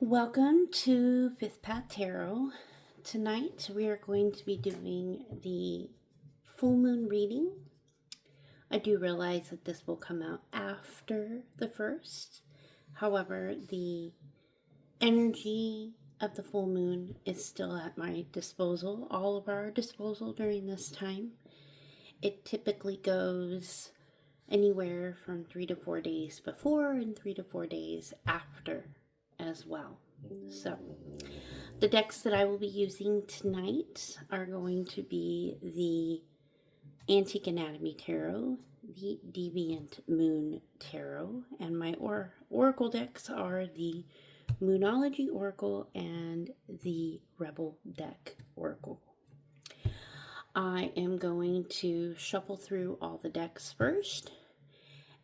Welcome to Fifth Path Tarot. Tonight we are going to be doing the full moon reading. I do realize that this will come out after the first. However, the energy of the full moon is still at my disposal, all of our disposal during this time. It typically goes anywhere from 3 to 4 days before and 3 to 4 days after as well. So the decks that I will be using tonight are going to be the Antique Anatomy Tarot, the Deviant Moon Tarot, and my oracle decks are the Moonology Oracle and the Rebel Deck Oracle. I am going to shuffle through all the decks first,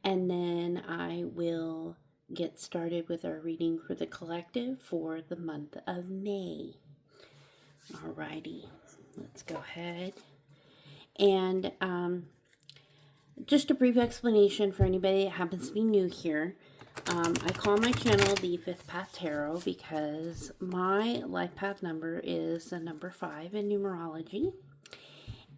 and then I will get started with our reading for the collective for the month of May. Alrighty, let's go ahead. And just a brief explanation for anybody that happens to be new here. I call my channel the Fifth Path Tarot because my life path number is the number 5 in numerology.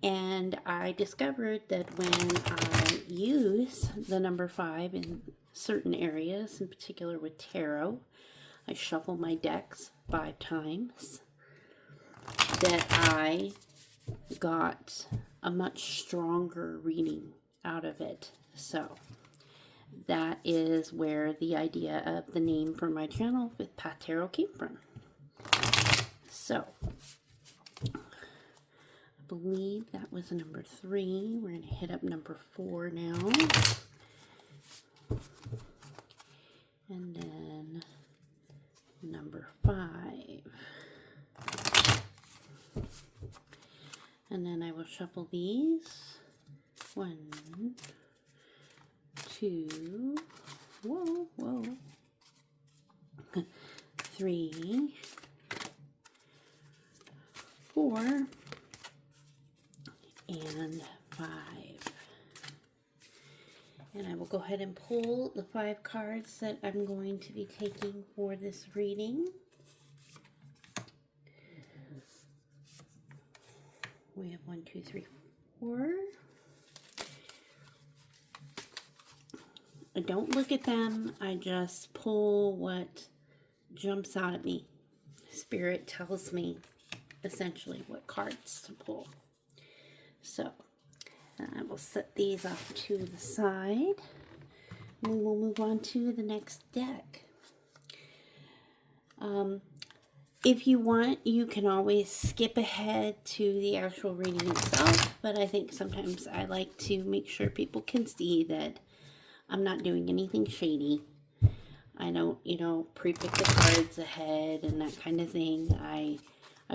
And I discovered that when I use the number 5 in certain areas, in particular with tarot, I shuffle my decks 5 times, that I got a much stronger reading out of it. So that is where the idea of the name for my channel, Fifth Path Tarot, came from. So I believe that was number 3. We're going to hit up number 4 now. And then number 5. And then I will shuffle these. 1, 2, whoa. 3, 4, and 5. And I will go ahead and pull the 5 cards that I'm going to be taking for this reading. We have 1, 2, 3, 4. I don't look at them. I just pull what jumps out at me. Spirit tells me essentially what cards to pull. So I will set these off to the side. We will move on to the next deck. If you want, you can always skip ahead to the actual reading itself, but I think sometimes I like to make sure people can see that I'm not doing anything shady. I don't, pre-pick the cards ahead and that kind of thing. I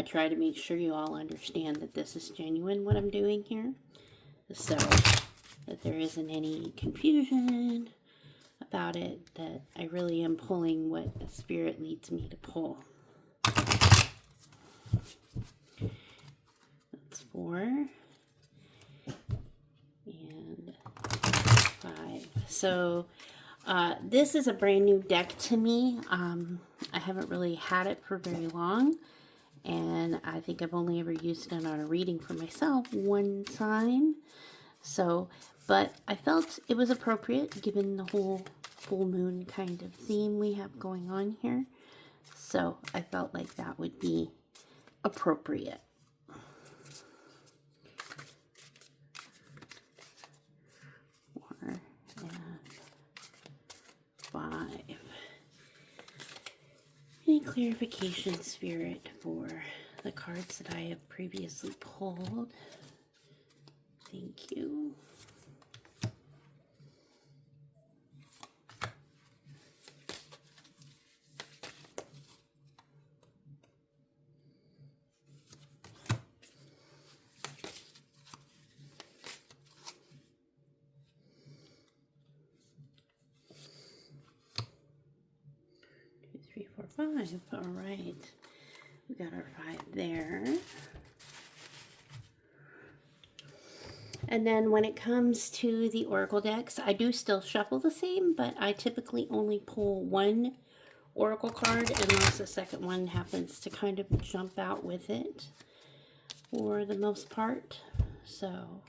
try to make sure you all understand that this is genuine, what I'm doing here. So that there isn't any confusion about it, that I really am pulling what the Spirit leads me to pull. That's 4 and 5. So this is a brand new deck to me. I haven't really had it for very long, and I think I've only ever used it on a reading for myself one time. So, but I felt it was appropriate given the whole full moon kind of theme we have going on here. So I felt like that would be appropriate. And 5. Any clarification, Spirit, for the cards that I have previously pulled? Thank you. Three, four, 5. All right. We got our 5 there. And then when it comes to the oracle decks, I do still shuffle the same, but I typically only pull 1 oracle card, unless the second one happens to kind of jump out with it for the most part. So,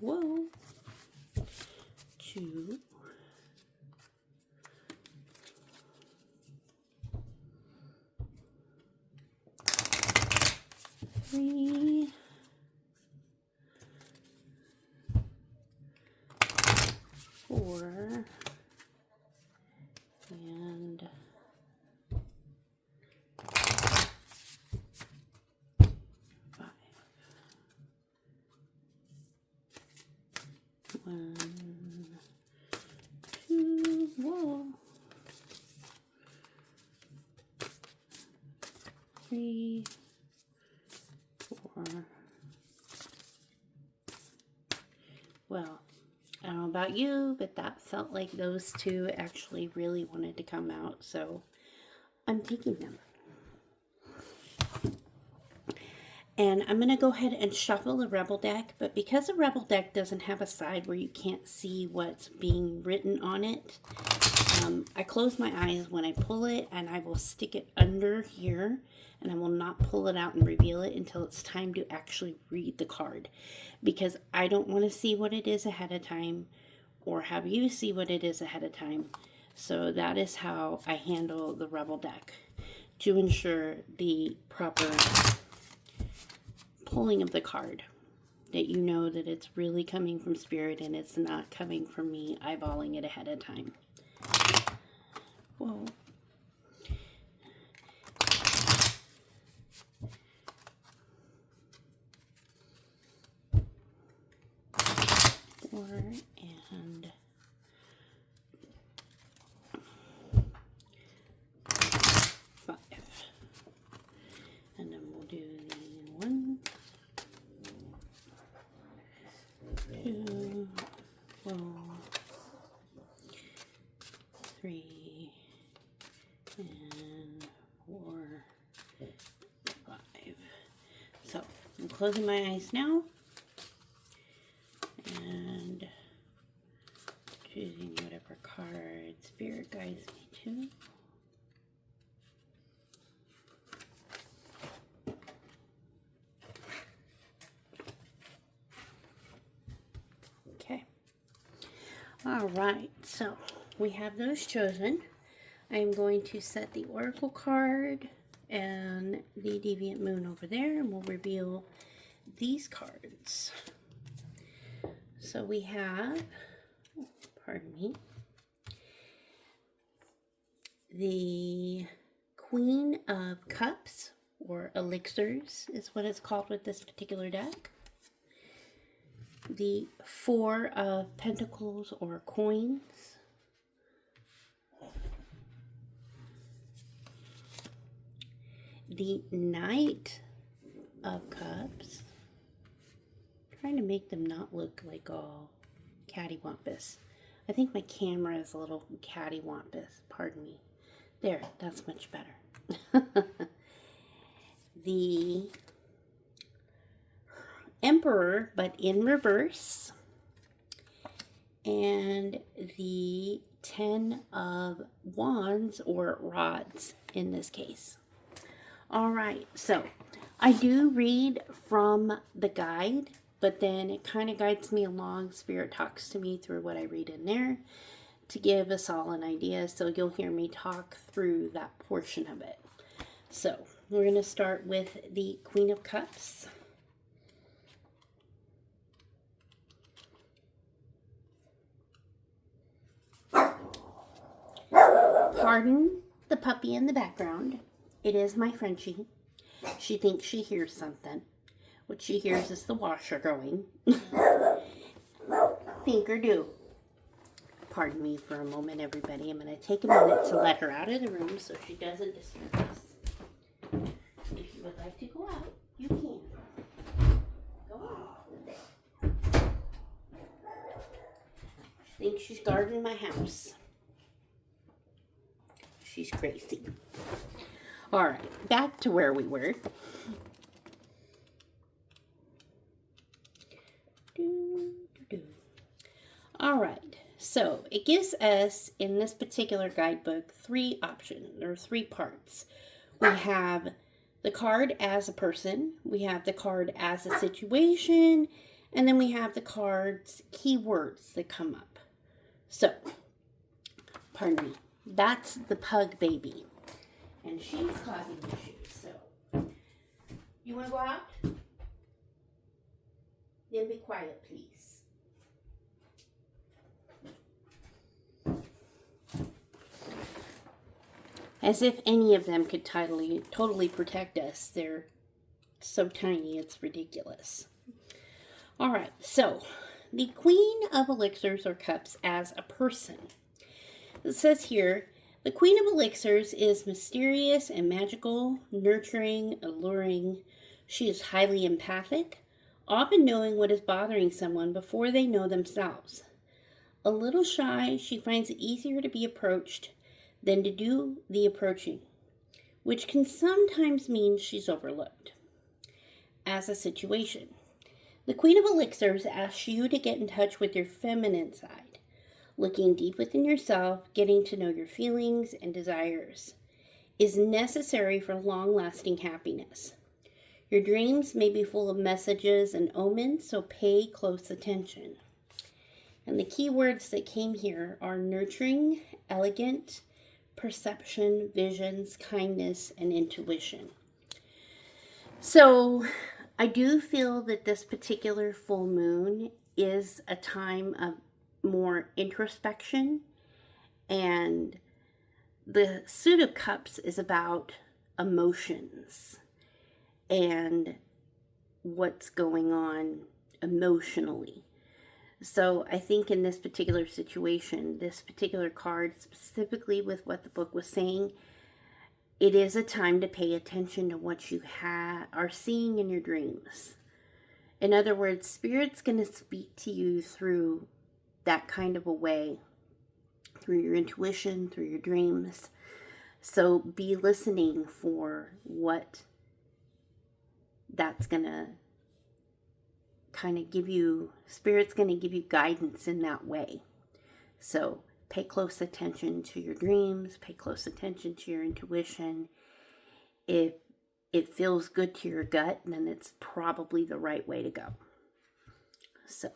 whoa, 2, 3, 4, and 5. 1, 2, whoa, 3, 4. Well, I don't know about you, but that felt like those two actually really wanted to come out, so I'm taking them. And I'm going to go ahead and shuffle the Rebel deck, but because the Rebel deck doesn't have a side where you can't see what's being written on it, I close my eyes when I pull it, and I will stick it under here, and I will not pull it out and reveal it until it's time to actually read the card, because I don't want to see what it is ahead of time, or have you see what it is ahead of time. So that is how I handle the Rebel deck, to ensure the proper pulling of the card, that you know that it's really coming from Spirit and it's not coming from me eyeballing it ahead of time. Whoa. Four and 5. And then we'll do the 1, 2, 4, 3, and 4, 5. So I'm closing my eyes now and choosing whatever card Spirit guides me to. Okay. All right, so we have those chosen. I'm going to set the Oracle card and the Deviant Moon over there, and we'll reveal these cards. So we have, pardon me, the Queen of Cups, or Elixirs is what it's called with this particular deck. The 4 of Pentacles, or Coins. The Knight of Cups. I'm trying to make them not look like all cattywampus. I think my camera is a little cattywampus. Pardon me. There, that's much better. The Emperor, but in reverse. And the 10 of Wands, or Rods in this case. All right, so I do read from the guide, but then it kind of guides me along. Spirit talks to me through what I read in there to give us all an idea. So you'll hear me talk through that portion of it. So we're going to start with the Queen of Cups. Pardon the puppy in the background. It is my Frenchie. She thinks she hears something. What she hears is the washer going. Think or do. Pardon me for a moment, everybody. I'm going to take a minute to let her out of the room so she doesn't disturb us. If you would like to go out, you can. Go on. She thinks she's guarding my house. She's crazy. All right, back to where we were. All right, So it gives us, in this particular guidebook, 3 options or 3 parts. We have the card as a person, we have the card as a situation, and then we have the card's keywords that come up. So, pardon me, that's the pug baby. And she's causing issues. So, you want to go out? Then be quiet, please. As if any of them could totally protect us. They're so tiny, it's ridiculous. All right, so the Queen of Elixirs or Cups as a person. It says here, the Queen of Elixirs is mysterious and magical, nurturing, alluring. She is highly empathic, often knowing what is bothering someone before they know themselves. A little shy, she finds it easier to be approached than to do the approaching, which can sometimes mean she's overlooked. As a situation, the Queen of Elixirs asks you to get in touch with your feminine side, looking deep within yourself, getting to know your feelings and desires, is necessary for long-lasting happiness. Your dreams may be full of messages and omens, so pay close attention. And the key words that came here are nurturing, elegant, perception, visions, kindness, and intuition. So I do feel that this particular full moon is a time of more introspection, and the Suit of Cups is about emotions and what's going on emotionally. So I think in this particular situation, this particular card, specifically with what the book was saying, it is a time to pay attention to what you are seeing in your dreams. In other words, Spirit's going to speak to you through that kind of a way, through your intuition, through your dreams. So be listening for what that's going to kind of give you, Spirit's going to give you guidance in that way. So pay close attention to your dreams, pay close attention to your intuition. If it feels good to your gut, then it's probably the right way to go. So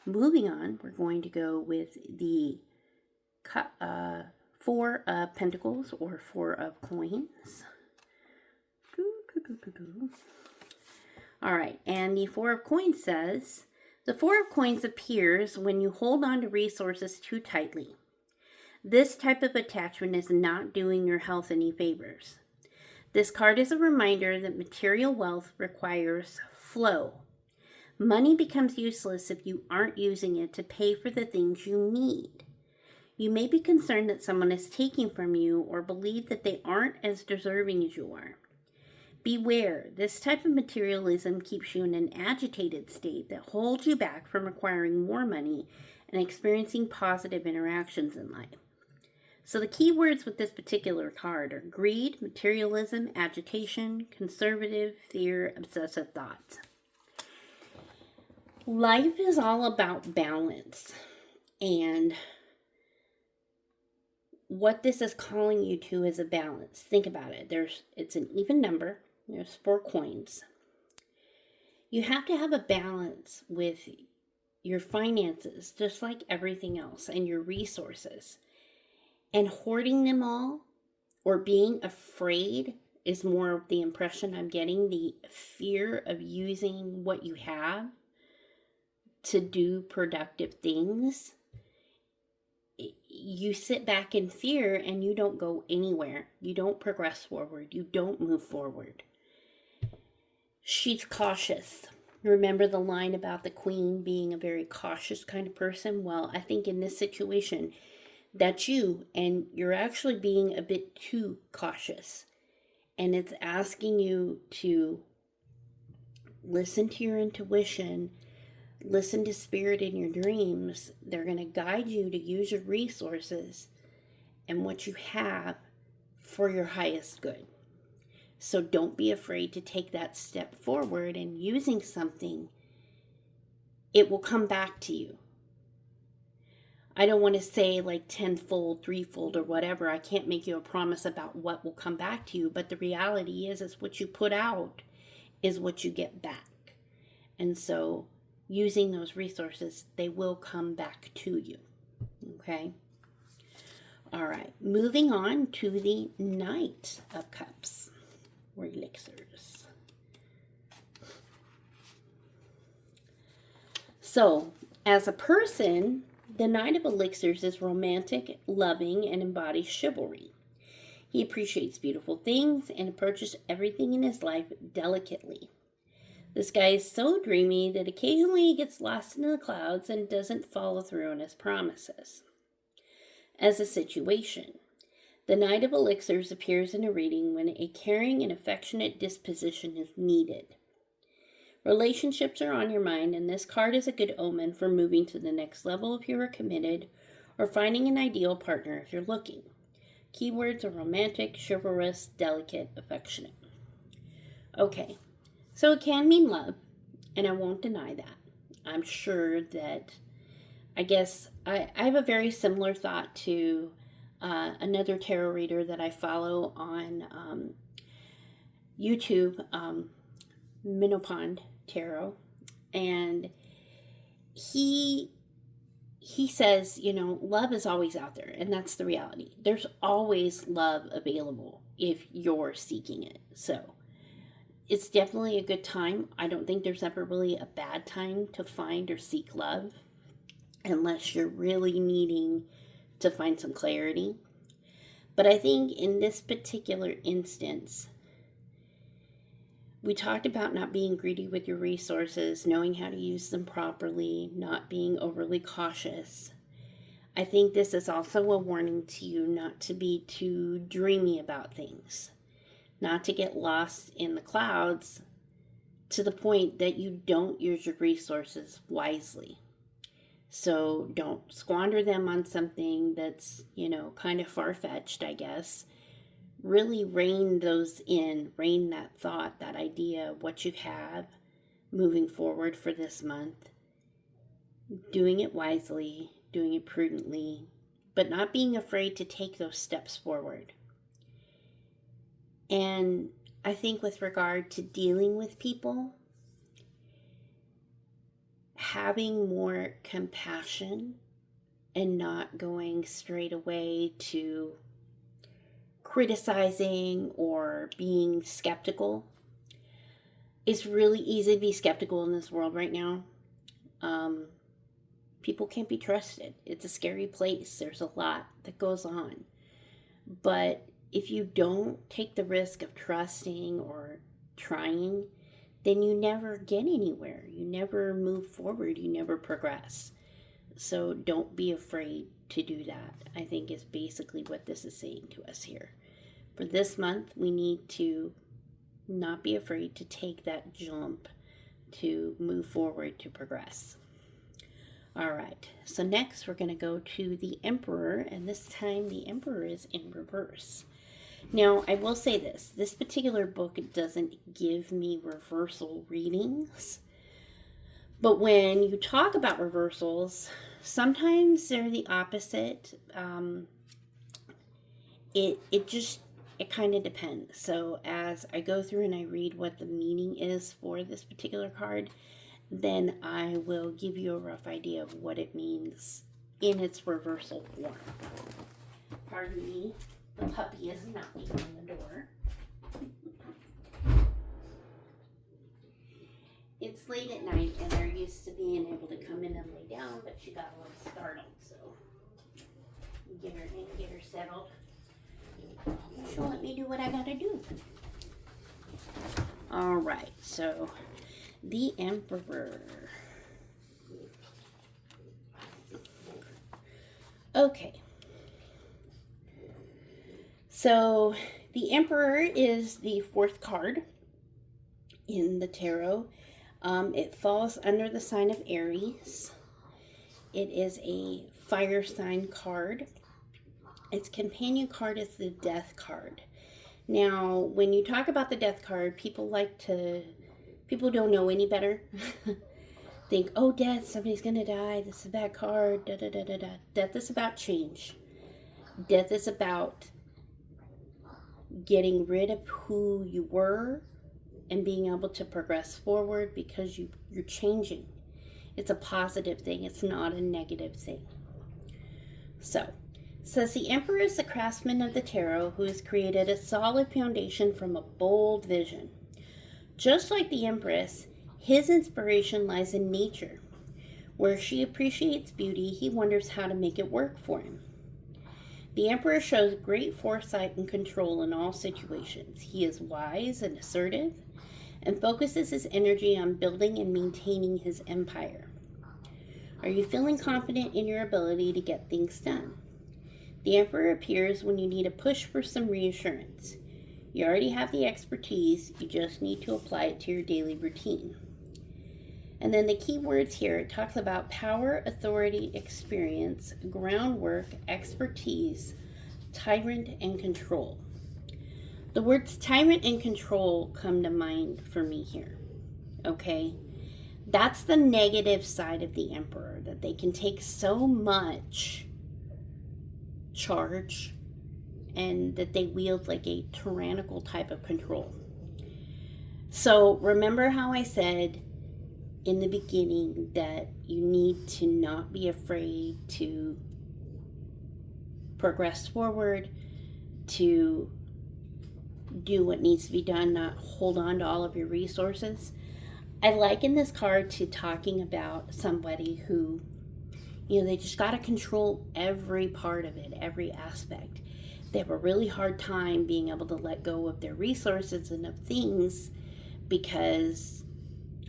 moving on, we're going to go with the 4 of Pentacles or 4 of Coins. All right, and the 4 of Coins says, the 4 of Coins appears when you hold on to resources too tightly. This type of attachment is not doing your health any favors. This card is a reminder that material wealth requires flow. Money becomes useless if you aren't using it to pay for the things you need. You may be concerned that someone is taking from you or believe that they aren't as deserving as you are. Beware, this type of materialism keeps you in an agitated state that holds you back from acquiring more money and experiencing positive interactions in life. So the key words with this particular card are greed, materialism, agitation, conservative, fear, obsessive thoughts. Life is all about balance, and what this is calling you to is a balance. Think about it. It's an even number. There's 4 coins. You have to have a balance with your finances, just like everything else, and your resources. And hoarding them all or being afraid is more of the impression I'm getting. The fear of using what you have to do productive things. You sit back in fear and you don't go anywhere. You don't progress forward. You don't move forward. She's cautious. Remember the line about the queen being a very cautious kind of person? Well, I think in this situation, that's you, and you're actually being a bit too cautious. And it's asking you to listen to your intuition, listen to Spirit in your dreams. They're going to guide you to use your resources and what you have for your highest good. So don't be afraid to take that step forward, and using something, it will come back to you. I don't want to say like tenfold, threefold, or whatever. I can't make you a promise about what will come back to you, but the reality is what you put out is what you get back. And so using those resources, they will come back to you. Okay? All right, moving on to the Knight of Cups, or elixirs. So, as a person, the Knight of Elixirs is romantic, loving, and embodies chivalry. He appreciates beautiful things and approaches everything in his life delicately. This guy is so dreamy that occasionally he gets lost in the clouds and doesn't follow through on his promises. As a situation, the Knight of Elixirs appears in a reading when a caring and affectionate disposition is needed. Relationships are on your mind, and this card is a good omen for moving to the next level if you are committed, or finding an ideal partner if you're looking. Keywords are romantic, chivalrous, delicate, affectionate. Okay, so it can mean love, and I won't deny that. I'm sure that, I guess, I have a very similar thought to another tarot reader that I follow on YouTube, Minopond Tarot, and he says, love is always out there, and that's the reality. There's always love available if you're seeking it. So it's definitely a good time. I don't think there's ever really a bad time to find or seek love, unless you're really needing to find some clarity. But I think in this particular instance, we talked about not being greedy with your resources, knowing how to use them properly, not being overly cautious. I think this is also a warning to you not to be too dreamy about things, not to get lost in the clouds to the point that you don't use your resources wisely. So don't squander them on something that's, kind of far-fetched, I guess. Really rein those in, rein that thought, that idea, what you have moving forward for this month. Doing it wisely, doing it prudently, but not being afraid to take those steps forward. And I think with regard to dealing with people, having more compassion and not going straight away to criticizing or being skeptical. It's really easy to be skeptical in this world right now. People can't be trusted. It's a scary place. There's a lot that goes on. But if you don't take the risk of trusting or trying, then you never get anywhere. You never move forward. You never progress. So don't be afraid to do that, I think is basically what this is saying to us here. For this month, we need to not be afraid to take that jump to move forward, to progress. All right, so next we're going to go to the Emperor, and this time the Emperor is in reverse. Now, I will say this particular book doesn't give me reversal readings, but when you talk about reversals, sometimes they're the opposite. It kind of depends. So as I go through and I read what the meaning is for this particular card, then I will give you a rough idea of what it means in its reversal form. Pardon me, the puppy is knocking on the door. It's late at night and they're used to being able to come in and lay down, but she got a little startled, so get her in, get her settled. She'll let me do what I gotta do. All right, so the Emperor. Okay. So the Emperor is the fourth card in the tarot. It falls under the sign of Aries. It is a fire sign card. Its companion card is the Death card. Now, when you talk about the Death card, people don't know any better. think, oh, death, somebody's going to die, this is a bad card, da da da da da. Death is about change. Death is about getting rid of who you were and being able to progress forward because you're changing. It's a positive thing, it's not a negative thing. So, it says the Emperor is the craftsman of the tarot who has created a solid foundation from a bold vision. Just like the Empress, his inspiration lies in nature. Where she appreciates beauty, he wonders how to make it work for him. The Emperor shows great foresight and control in all situations. He is wise and assertive and focuses his energy on building and maintaining his empire. Are you feeling confident in your ability to get things done? The Emperor appears when you need a push for some reassurance. You already have the expertise, you just need to apply it to your daily routine. And then the key words here, it talks about power, authority, experience, groundwork, expertise, tyrant, and control. The words tyrant and control come to mind for me here, okay? That's the negative side of the Emperor, that they can take so much charge and that they wield like a tyrannical type of control. So remember how I said in the beginning that you need to not be afraid to progress forward, to do what needs to be done, not hold on to all of your resources. I liken this card to talking about somebody who, they just got to control every part of it, every aspect. They have a really hard time being able to let go of their resources and of things because,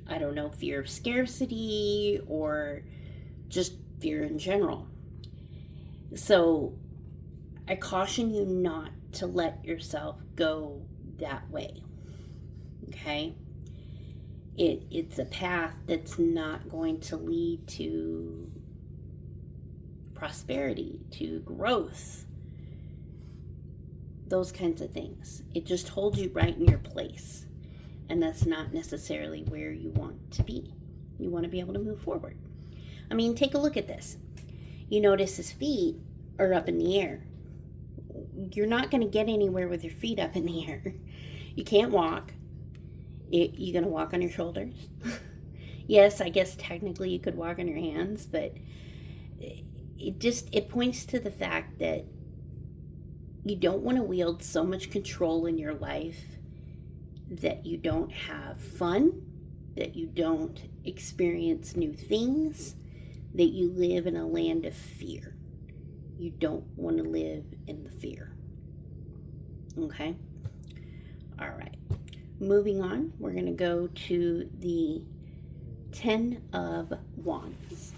I don't know, fear of scarcity or just fear in general. So I caution you not to let yourself go that way, okay? It's a path that's not going to lead to prosperity, to growth, those kinds of things. It just holds you right in your place. And that's not necessarily where you want to be. You want to be able to move forward. I mean, take a look at this. You notice his feet are up in the air. You're not going to get anywhere with your feet up in the air. You can't walk. You're going to walk on your shoulders. Yes, I guess technically you could walk on your hands, but it points to the fact that you don't want to wield so much control in your life that you don't have fun, that you don't experience new things, that you live in a land of fear. You don't want to live in the fear. Okay? All right. Moving on, we're going to go to the 10 of Wands.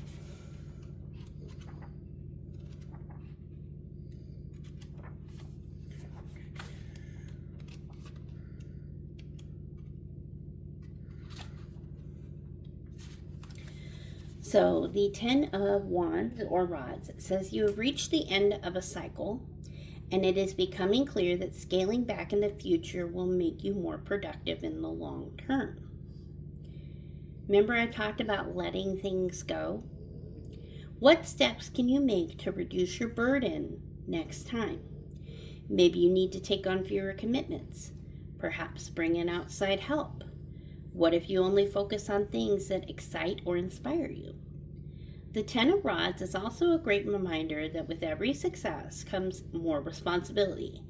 So the 10 of Wands or Rods says you have reached the end of a cycle and it is becoming clear that scaling back in the future will make you more productive in the long term. Remember I talked about letting things go? What steps can you make to reduce your burden next time? Maybe you need to take on fewer commitments. Perhaps bring in outside help. What if you only focus on things that excite or inspire you? The 10 of Rods is also a great reminder that with every success comes more responsibility,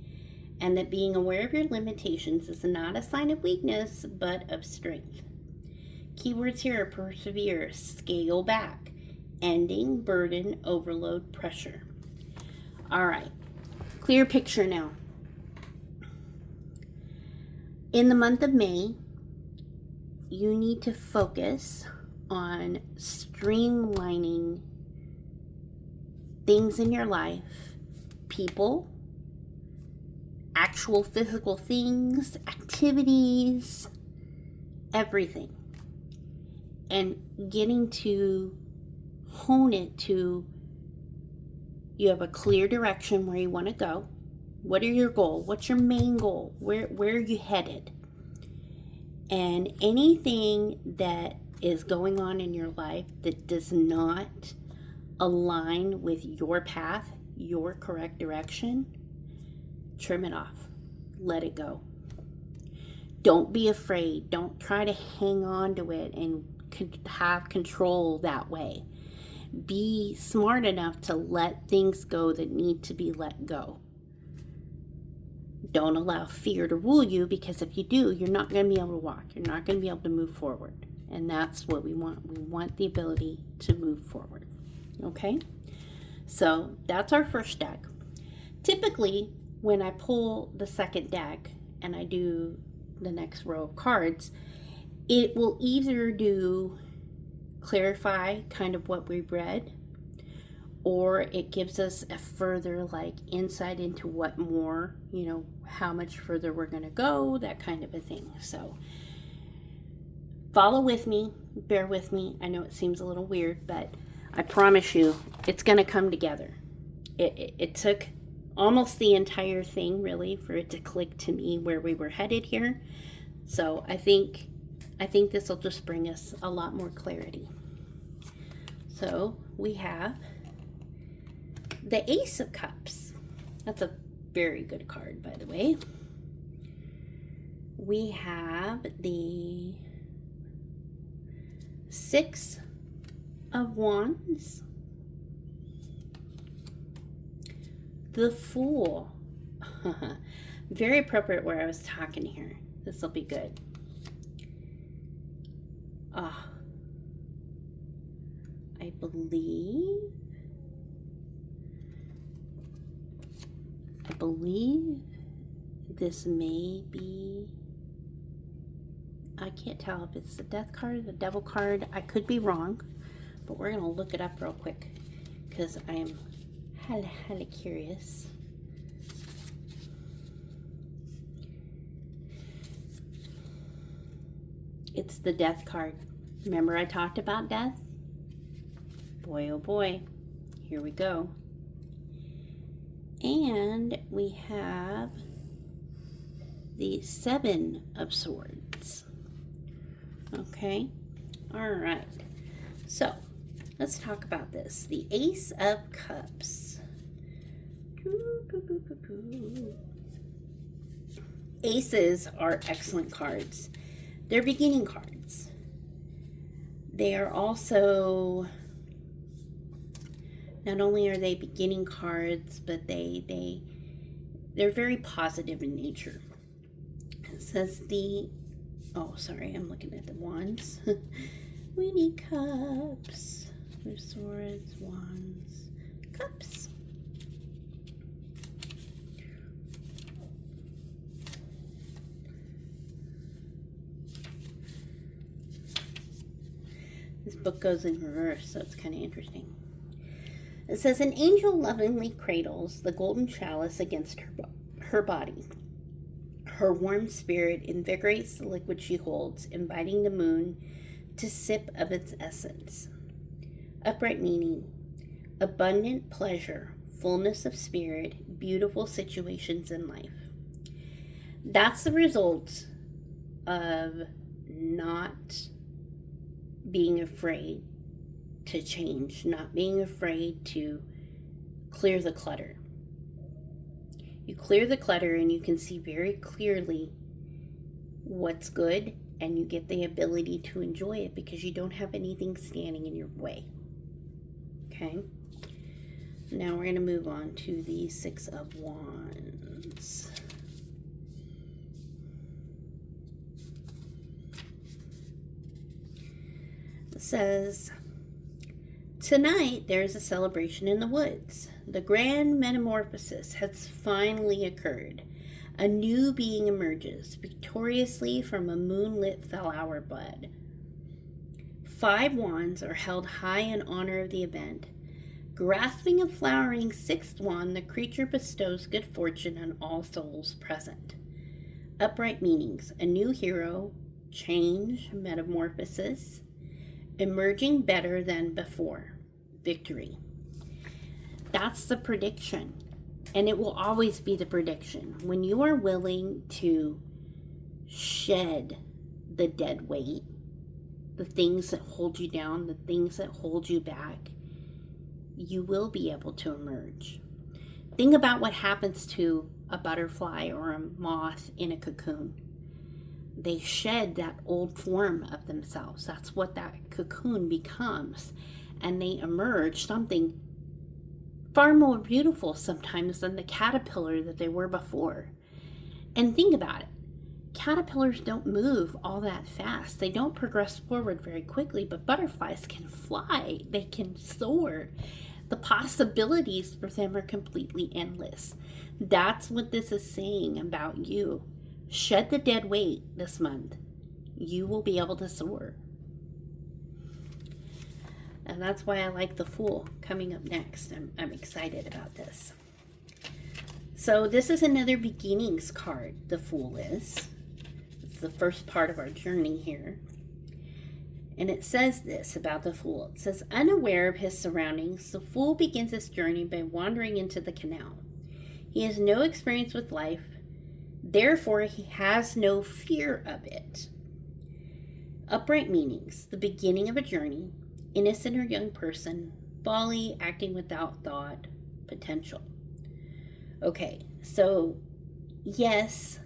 and that being aware of your limitations is not a sign of weakness, but of strength. Keywords here are persevere, scale back, ending, burden, overload, pressure. All right, clear picture now. In the month of May, you need to focus on streamlining things in your life, people, actual physical things, activities, everything, and getting to hone it to you have a clear direction where you want to go. What are your goals? What's your main goal? Where are you headed? And anything that is going on in your life that does not align with your path, your correct direction, trim it off. Let it go. Don't be afraid. Don't try to hang on to it and have control that way. Be smart enough to let things go that need to be let go. Don't allow fear to rule you, because if you do, you're not going to be able to walk. You're not going to be able to move forward. And that's what we want. We want the ability to move forward. Okay? So that's our first deck. Typically, when I pull the second deck and I do the next row of cards, it will either do clarify kind of what we read, or it gives us a further like insight into what more, how much further we're going to go, that kind of a thing. So follow with me, bear with me. I know it seems a little weird, but I promise you it's going to come together. It took almost the entire thing really for it to click to me where we were headed here. So I think this will just bring us a lot more clarity. So we have the Ace of Cups. That's a very good card, by the way. We have the Six of Wands. The Fool. Very appropriate where I was talking here. This will be good. I believe this may be, I can't tell if it's the Death card, the Devil card. I could be wrong, but we're going to look it up real quick because I am hella curious. It's the Death card. Remember I talked about death? Boy, oh boy. Here we go. And we have the Seven of Swords. Okay. All right. So let's talk about this. The Ace of Cups. Aces are excellent cards. They're beginning cards. They are also, not only are they beginning cards, but they're very positive in nature. It says I'm looking at the wands. We need cups. There's swords, wands, cups. This book goes in reverse, so it's kind of interesting. It says, an angel lovingly cradles the golden chalice against her body. Her warm spirit invigorates the liquid she holds, inviting the moon to sip of its essence. Upright meaning, abundant pleasure, fullness of spirit, beautiful situations in life. That's the result of not being afraid to change, not being afraid to clear the clutter. You clear the clutter and you can see very clearly what's good, and you get the ability to enjoy it because you don't have anything standing in your way. Okay? Now we're going to move on to the Six of Wands. It says, tonight there is a celebration in the woods. The grand metamorphosis has finally occurred. A new being emerges victoriously from a moonlit flower bud. 5 wands are held high in honor of the event. Grasping a flowering 6th wand, the creature bestows good fortune on all souls present. Upright meanings, a new hero, change, metamorphosis, emerging better than before, victory. That's the prediction, and it will always be the prediction. When you are willing to shed the dead weight the things that hold you down, the things that hold you back, you will be able to emerge. Think about what happens to a butterfly or a moth in a cocoon. They shed that old form of themselves. That's what that cocoon becomes. And they emerge something far more beautiful sometimes than the caterpillar that they were before. And think about it. Caterpillars don't move all that fast. They don't progress forward very quickly, but butterflies can fly. They can soar. The possibilities for them are completely endless. That's what this is saying about you. Shed the dead weight this month. You will be able to soar. And that's why I like the Fool coming up next. I'm excited about this. So this is another beginnings card, the Fool is. It's the first part of our journey here. And it says this about the Fool. It says, unaware of his surroundings, the Fool begins his journey by wandering into the canal. He has no experience with life. Therefore, he has no fear of it. Upright meanings, the beginning of a journey, innocent or young person, folly, acting without thought, potential. Okay, so yes,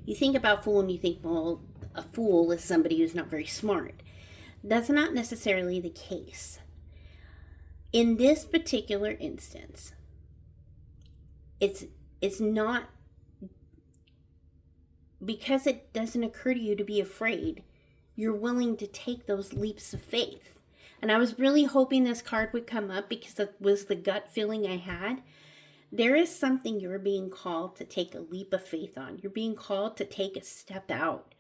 you think about fool and you think, well, a fool is somebody who's not very smart. That's not necessarily the case. In this particular instance, it's not, because it doesn't occur to you to be afraid, you're willing to take those leaps of faith. And I was really hoping this card would come up because it was the gut feeling I had. There is something you're being called to take a leap of faith on. You're being called to take a step out,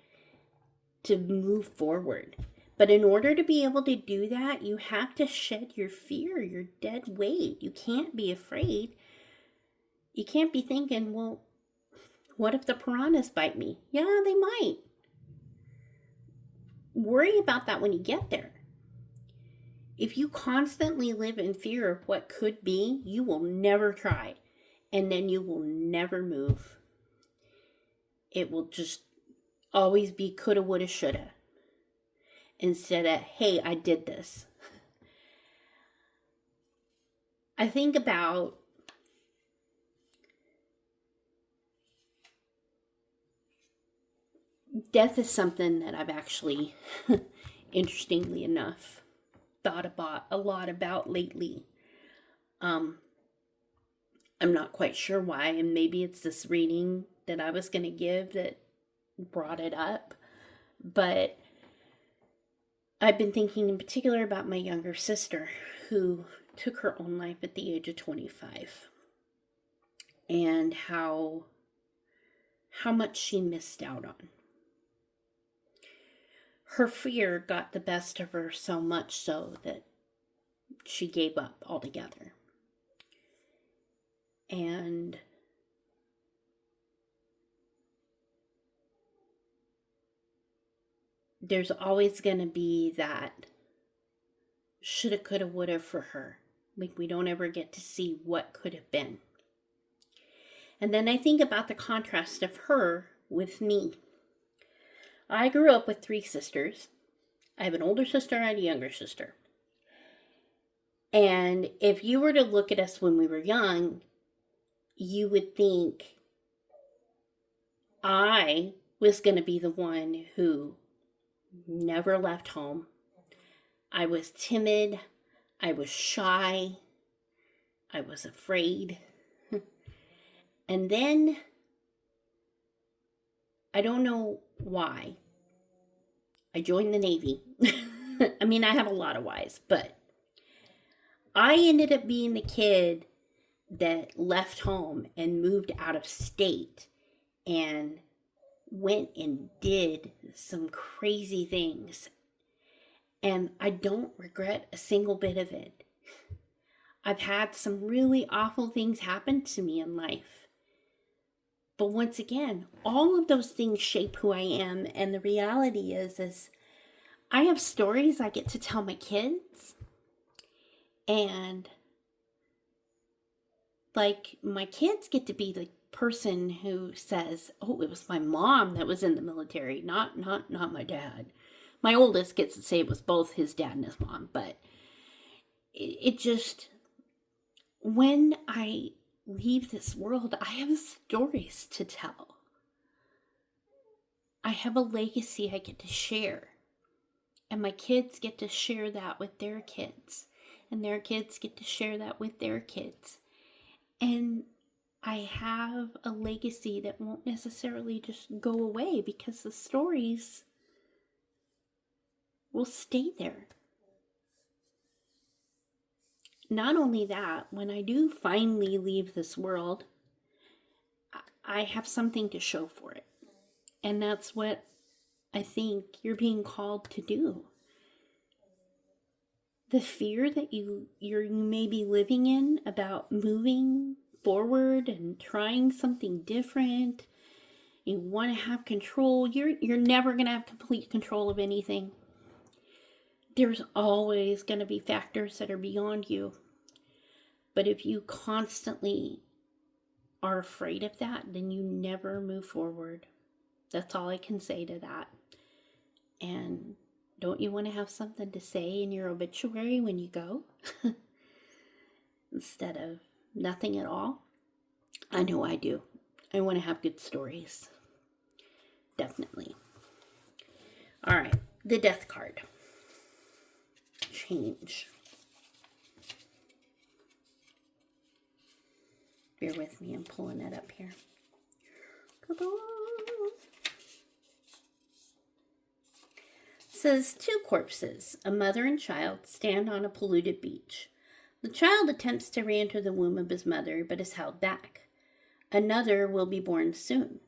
to move forward. But in order to be able to do that, you have to shed your fear, your dead weight. You can't be afraid. You can't be thinking, well, what if the piranhas bite me? Yeah, they might. Worry about that when you get there. If you constantly live in fear of what could be, you will never try. And then you will never move. It will just always be coulda, woulda, shoulda. Instead of, hey, I did this. I think about death is something that I've actually, interestingly enough, thought about a lot about lately. I'm not quite sure why, and maybe it's this reading that I was going to give that brought it up, but I've been thinking in particular about my younger sister who took her own life at the age of 25, and how much she missed out on. Her fear got the best of her so much so that she gave up altogether. And there's always going to be that shoulda, coulda, woulda for her. Like, we don't ever get to see what could have been. And then I think about the contrast of her with me. I grew up with 3 sisters. I have an older sister and a younger sister. And if you were to look at us when we were young, you would think I was going to be the one who never left home. I was timid. I was shy. I was afraid. And then, I don't know why, I joined the Navy. I mean, I have a lot of whys, but I ended up being the kid that left home and moved out of state and went and did some crazy things. And I don't regret a single bit of it. I've had some really awful things happen to me in life. But once again, all of those things shape who I am. And the reality is I have stories I get to tell my kids. And like, my kids get to be the person who says, oh, it was my mom that was in the military, not my dad. My oldest gets to say it was both his dad and his mom, but it just, when I leave this world, I have stories to tell. I have a legacy I get to share. And my kids get to share that with their kids. And their kids get to share that with their kids. And I have a legacy that won't necessarily just go away because the stories will stay there. Not only that, when I do finally leave this world, I have something to show for it. And that's what I think you're being called to do. The fear that you may be living in about moving forward and trying something different, you want to have control. You're never going to have complete control of anything. There's always going to be factors that are beyond you. But if you constantly are afraid of that, then you never move forward. That's all I can say to that. And don't you want to have something to say in your obituary when you go? Instead of nothing at all? I know I do. I want to have good stories. Definitely. All right, the death card. Change. Bear with me, I'm pulling it up here. Says 2 corpses, a mother and child, stand on a polluted beach. The child attempts to re-enter the womb of his mother, but is held back. Another will be born soon.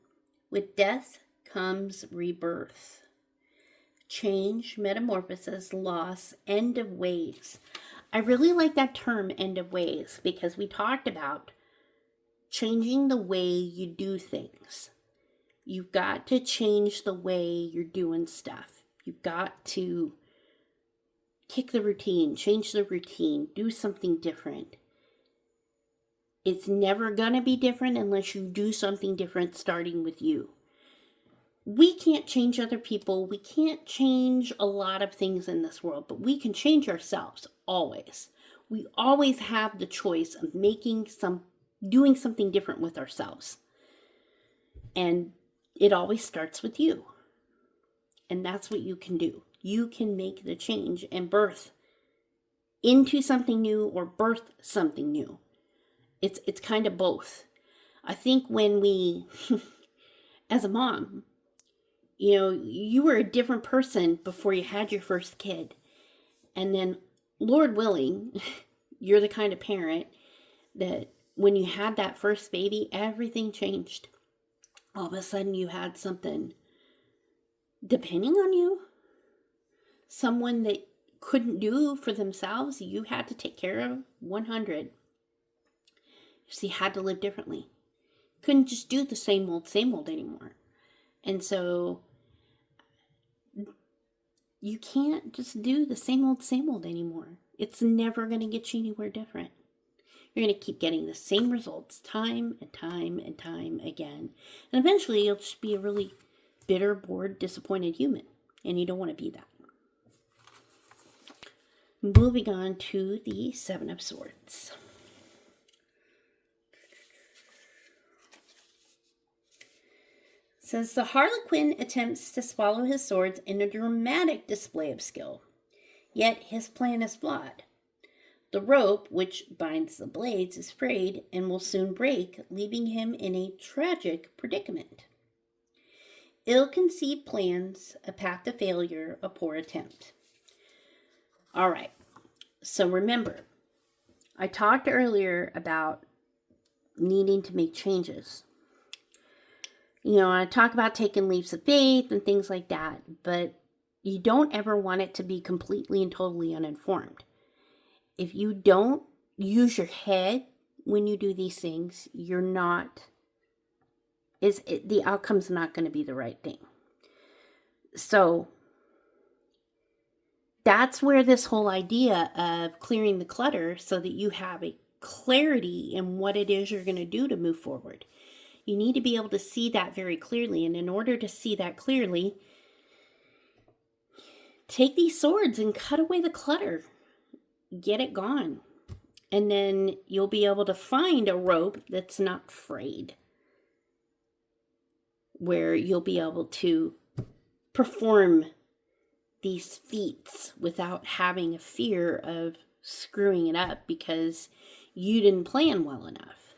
With death comes rebirth. Change, metamorphosis, loss, end of ways. I really like that term, end of ways, because we talked about changing the way you do things. You've got to change the way you're doing stuff. You've got to kick the routine, change the routine, do something different. It's never going to be different unless you do something different starting with you. We can't change other people. We can't change a lot of things in this world, but we can change ourselves always. We always have the choice of doing something different with ourselves. And it always starts with you. And that's what you can do. You can make the change and birth into something new or birth something new. It's kind of both. I think when we, as a mom, you were a different person before you had your first kid. And then, Lord willing, you're the kind of parent that when you had that first baby, everything changed. All of a sudden you had something depending on you. Someone that couldn't do for themselves, you had to take care of 100. So you had to live differently. Couldn't just do the same old anymore. And so you can't just do the same old anymore. It's never going to get you anywhere different. You're going to keep getting the same results time and time and time again. And eventually you'll just be a really bitter, bored, disappointed human. And you don't want to be that. Moving on to the 7 of Swords. Says the Harlequin attempts to swallow his swords in a dramatic display of skill. Yet his plan is flawed. The rope, which binds the blades, is frayed and will soon break, leaving him in a tragic predicament. Ill-conceived plans, a path to failure, a poor attempt. All right, so remember, I talked earlier about needing to make changes. I talk about taking leaps of faith and things like that, but you don't ever want it to be completely and totally uninformed. If you don't use your head when you do these things, the outcome's not going to be the right thing. So that's where this whole idea of clearing the clutter so that you have a clarity in what it is you're going to do to move forward. You need to be able to see that very clearly. And in order to see that clearly, take these swords and cut away the clutter. Get it gone. And then you'll be able to find a rope that's not frayed, where you'll be able to perform these feats without having a fear of screwing it up because you didn't plan well enough.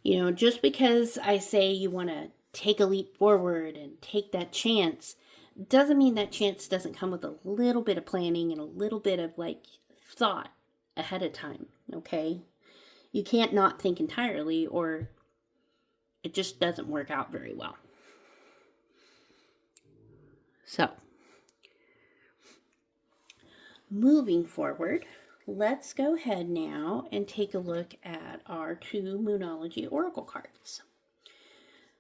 You know, just because I say you want to take a leap forward and take that chance doesn't mean that chance doesn't come with a little bit of planning and a little bit of thought ahead of time, okay? You can't not think entirely or it just doesn't work out very well. So, moving forward, let's go ahead now and take a look at our 2 Moonology Oracle cards.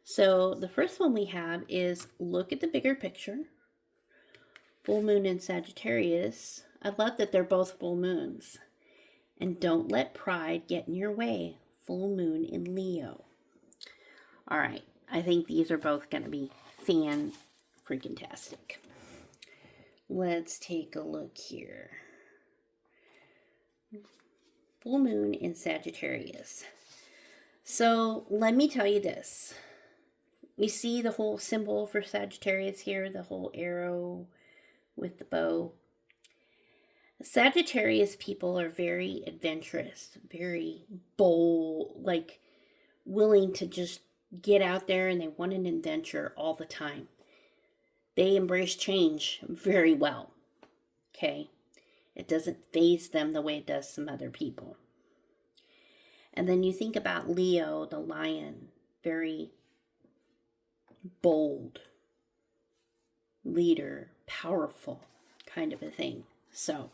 So the first one we have is look at the bigger picture. Full moon in Sagittarius. I love that they're both full moons. And don't let pride get in your way. Full moon in Leo. All right. I think these are both going to be fan-freaking-tastic. Let's take a look here. Full moon in Sagittarius. So let me tell you this. You see the whole symbol for Sagittarius here, the whole arrow with the bow. Sagittarius people are very adventurous, very bold, willing to just get out there, and they want an adventure all the time. They embrace change very well, okay? It doesn't faze them the way it does some other people. And then you think about Leo, the lion, very bold, leader, powerful kind of a thing. So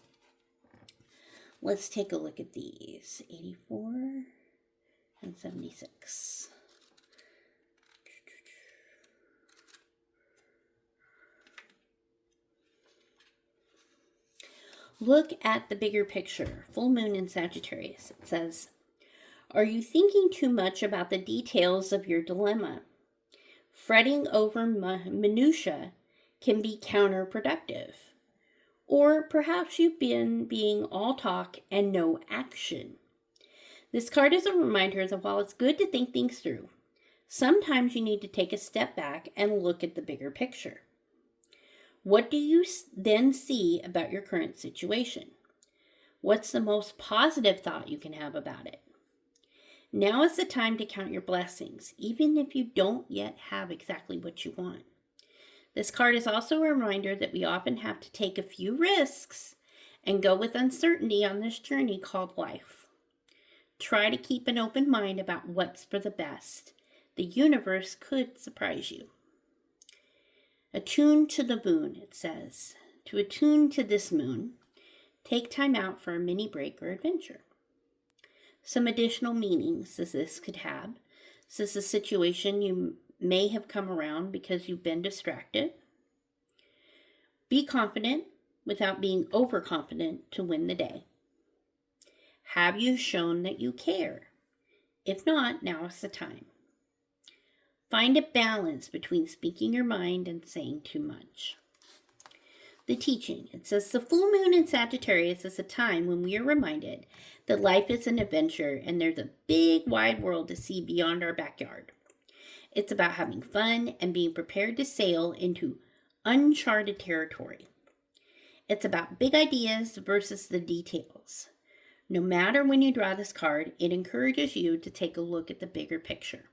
let's take a look at these. 84 and 76. Look at the bigger picture. Full moon in Sagittarius. It says, are you thinking too much about the details of your dilemma? Fretting over minutia can be counterproductive. Or perhaps you've been being all talk and no action. This card is a reminder that while it's good to think things through, sometimes you need to take a step back and look at the bigger picture. What do you then see about your current situation? What's the most positive thought you can have about it? Now is the time to count your blessings, even if you don't yet have exactly what you want. This card is also a reminder that we often have to take a few risks and go with uncertainty on this journey called life. Try to keep an open mind about what's for the best. The universe could surprise you. Attune to the moon, it says. To attune to this moon, take time out for a mini break or adventure. Some additional meanings as this could have. This is a situation you may have come around because you've been distracted. Be confident without being overconfident to win the day. Have you shown that you care? If not, now is the time. Find a balance between speaking your mind and saying too much. The teaching, it says the full moon in Sagittarius is a time when we are reminded that life is an adventure and there's a big wide world to see beyond our backyard. It's about having fun and being prepared to sail into uncharted territory. It's about big ideas versus the details. No matter when you draw this card, it encourages you to take a look at the bigger picture.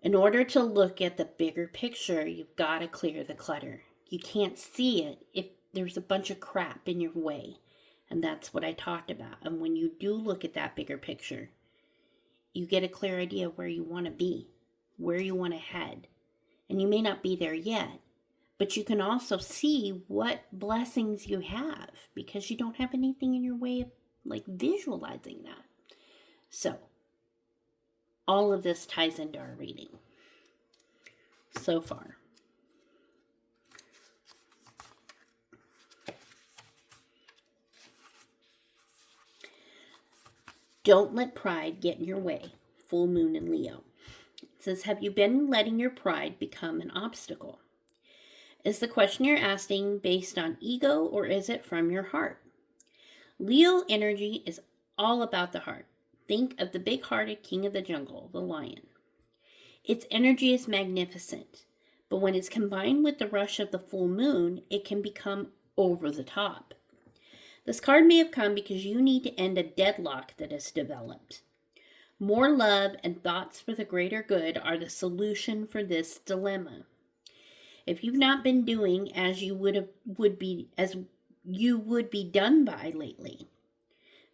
In order to look at the bigger picture, you've got to clear the clutter. You can't see it if there's a bunch of crap in your way. And that's what I talked about. And when you do look at that bigger picture, you get a clear idea of where you want to be, where you want to head. And you may not be there yet, but you can also see what blessings you have because you don't have anything in your way of visualizing that. So, all of this ties into our reading so far. Don't let pride get in your way. Full moon in Leo. It says, have you been letting your pride become an obstacle? Is the question you're asking based on ego or is it from your heart? Leo energy is all about the heart. Think of the big-hearted king of the jungle, the lion. Its energy is magnificent, but when it's combined with the rush of the full moon, it can become over the top. This card may have come because you need to end a deadlock that has developed. More love and thoughts for the greater good are the solution for this dilemma. If you've not been doing as you would be done by lately,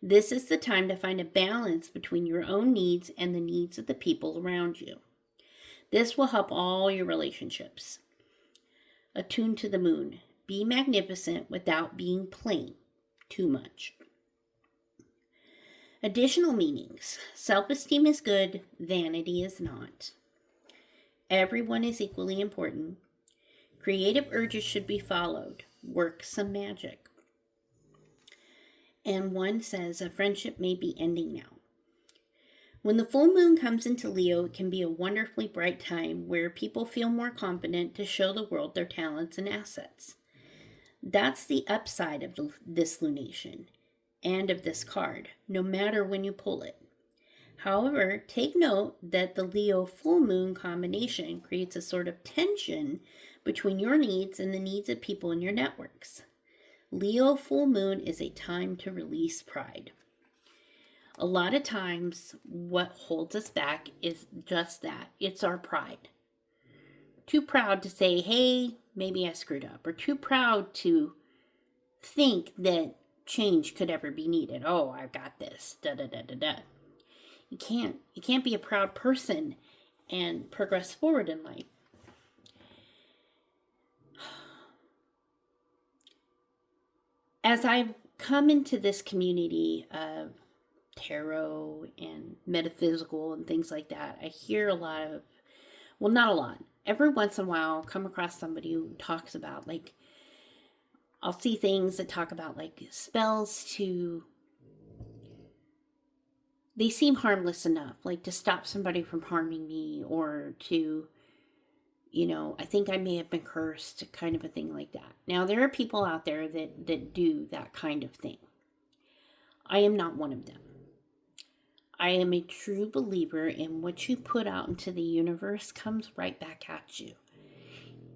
this is the time to find a balance between your own needs and the needs of the people around you. This will help all your relationships. Attune to the moon. Be magnificent without being plain too much. Additional meanings. Self-esteem is good, vanity is not. Everyone is equally important. Creative urges should be followed. Work some magic. And one says a friendship may be ending now. When the full moon comes into Leo, it can be a wonderfully bright time where people feel more confident to show the world their talents and assets. That's the upside of this lunation and of this card, no matter when you pull it. However, take note that the Leo full moon combination creates a sort of tension between your needs and the needs of people in your networks. Leo full moon is a time to release pride. A lot of times, what holds us back is just that. It's our pride. Too proud to say, hey, maybe I screwed up. Or too proud to think that change could ever be needed. Oh, I've got this. Da-da-da-da-da. You can't be a proud person and progress forward in life. As I've come into this community of tarot and metaphysical and things like that, I hear a lot of, well, not a lot. Every once in a while, I'll come across somebody who talks about, like, I'll see things that talk about, like, spells to, they seem harmless enough, like to stop somebody from harming me or to, I think I may have been cursed, kind of a thing like that. Now, there are people out there that do that kind of thing. I am not one of them. I am a true believer in what you put out into the universe comes right back at you.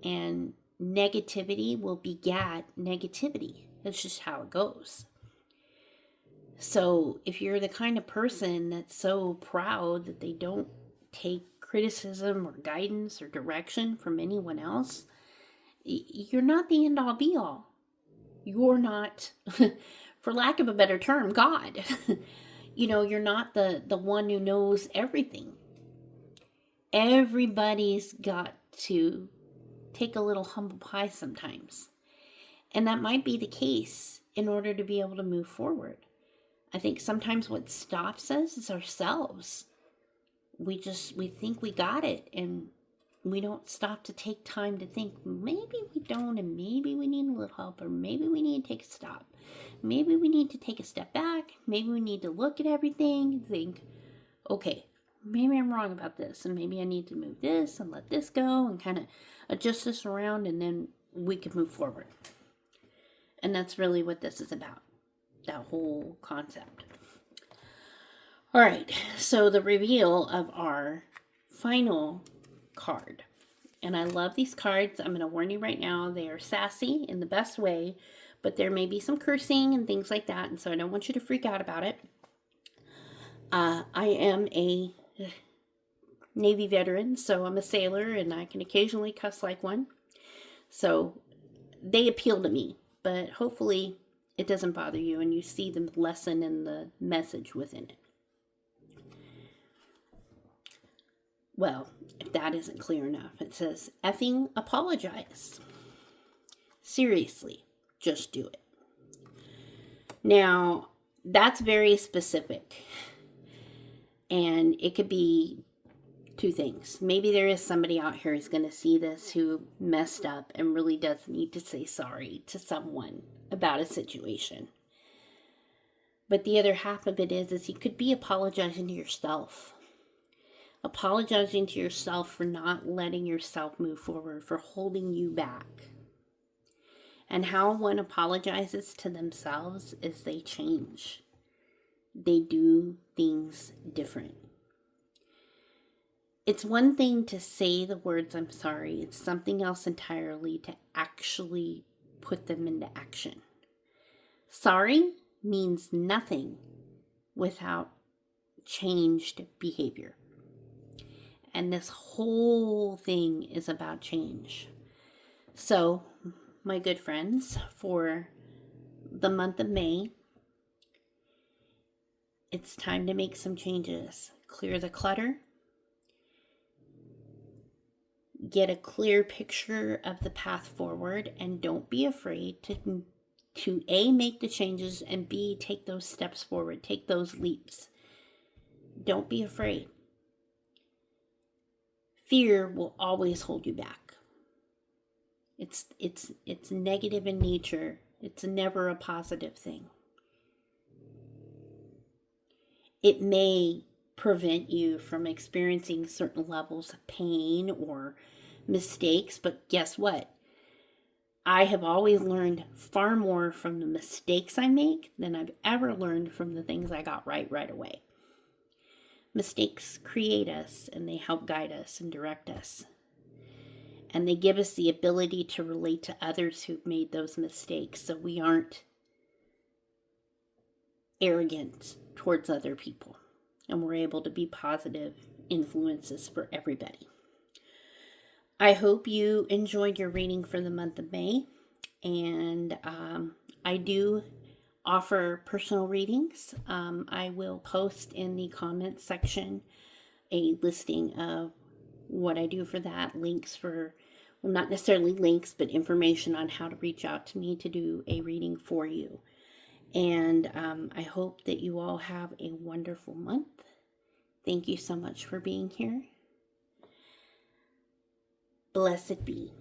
And negativity will begat negativity. That's just how it goes. So if you're the kind of person that's so proud that they don't take criticism or guidance or direction from anyone else, you're not the end all be all. You're not, for lack of a better term, God. You're not the one who knows everything. Everybody's got to take a little humble pie sometimes. And that might be the case in order to be able to move forward. I think sometimes what stops us is ourselves. We think we got it, and we don't stop to take time to think, maybe we don't, and maybe we need a little help, or maybe we need to take a stop. Maybe we need to take a step back. Maybe we need to look at everything and think, okay, maybe I'm wrong about this, and maybe I need to move this and let this go and kind of adjust this around, and then we can move forward. And that's really what this is about, that whole concept. All right, so the reveal of our final card. And I love these cards. I'm going to warn you right now, they are sassy in the best way, but there may be some cursing and things like that, and so I don't want you to freak out about it. I am a Navy veteran, so I'm a sailor, and I can occasionally cuss like one. So they appeal to me, but hopefully it doesn't bother you and you see the lesson and the message within it. Well, if that isn't clear enough, it says, effing apologize. Seriously, just do it. Now, that's very specific. And it could be two things. Maybe there is somebody out here who's going to see this who messed up and really does need to say sorry to someone about a situation. But the other half of it is you could be apologizing to yourself. Apologizing to yourself for not letting yourself move forward, for holding you back. And how one apologizes to themselves is they change. They do things different. It's one thing to say the words I'm sorry. It's something else entirely to actually put them into action. Sorry means nothing without changed behavior. And this whole thing is about change. So, my good friends, for the month of May, it's time to make some changes. Clear the clutter. Get a clear picture of the path forward, and don't be afraid to A, make the changes, and B, take those steps forward, take those leaps. Don't be afraid. Fear will always hold you back. It's negative in nature. It's never a positive thing. It may prevent you from experiencing certain levels of pain or mistakes, but guess what? I have always learned far more from the mistakes I make than I've ever learned from the things I got right away. Mistakes create us, and they help guide us and direct us. And they give us the ability to relate to others who've made those mistakes, so we aren't arrogant towards other people. And we're able to be positive influences for everybody. I hope you enjoyed your reading for the month of May. And I do offer personal readings. I will post in the comments section a listing of what I do for that, links for, well, not necessarily links, but information on how to reach out to me to do a reading for you. And I hope that you all have a wonderful month. Thank you so much for being here. Blessed be.